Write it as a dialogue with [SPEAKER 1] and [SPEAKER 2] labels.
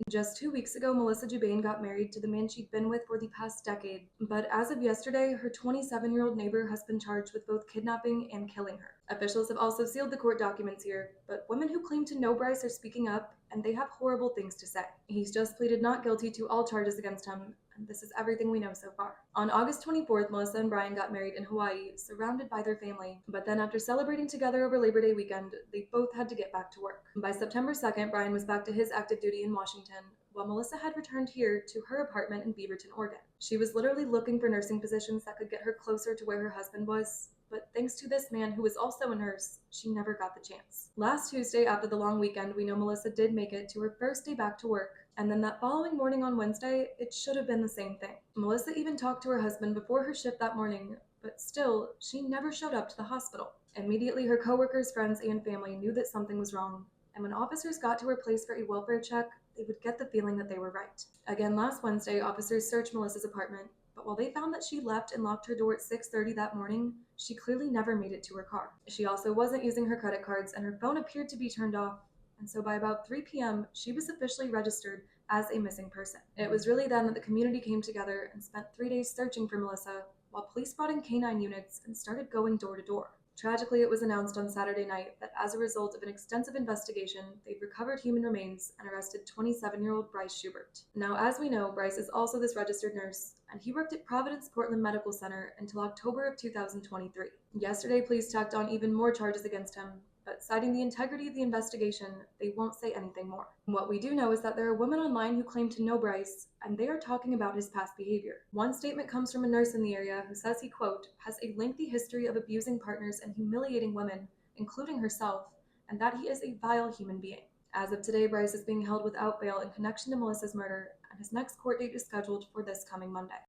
[SPEAKER 1] Just 2 weeks ago, Melissa Jubane got married to the man she'd been with for the past decade, but as of yesterday, her 27-year-old neighbor has been charged with both kidnapping and killing her. Officials have also sealed the court documents here, but women who claim to know Bryce are speaking up, and they have horrible things to say. He's just pleaded not guilty to all charges against him, and this is everything we know so far. On August 24th, Melissa and Brian got married in Hawaii, surrounded by their family, but then after celebrating together over Labor Day weekend, they both had to get back to work. By September 2nd, Brian was back to his active duty in Washington, while Melissa had returned here to her apartment in Beaverton, Oregon. She was literally looking for nursing positions that could get her closer to where her husband was, but thanks to this man who was also a nurse, she never got the chance. Last Tuesday, after the long weekend, we know Melissa did make it to her first day back to work, and then that following morning on Wednesday, it should have been the same thing. Melissa even talked to her husband before her shift that morning, but still, she never showed up to the hospital. Immediately, her coworkers, friends, and family knew that something was wrong, and when officers got to her place for a welfare check, they would get the feeling that they were right. Again, last Wednesday, officers searched Melissa's apartment, but while they found that she left and locked her door at 6:30 that morning, she clearly never made it to her car. She also wasn't using her credit cards, and her phone appeared to be turned off, and so by about 3 p.m., she was officially registered as a missing person. It was really then that the community came together and spent 3 days searching for Melissa, while police brought in canine units and started going door to door. Tragically, it was announced on Saturday night that as a result of an extensive investigation, they've recovered human remains and arrested 27-year-old Bryce Schubert. Now, as we know, Bryce is also this registered nurse, and he worked at Providence Portland Medical Center until October of 2023. Yesterday, police tacked on even more charges against him, but citing the integrity of the investigation, they won't say anything more. What we do know is that there are women online who claim to know Bryce, and they are talking about his past behavior. One statement comes from a nurse in the area who says he, quote, has a lengthy history of abusing partners and humiliating women, including herself, and that he is a vile human being. As of today, Bryce is being held without bail in connection to Melissa's murder, and his next court date is scheduled for this coming Monday.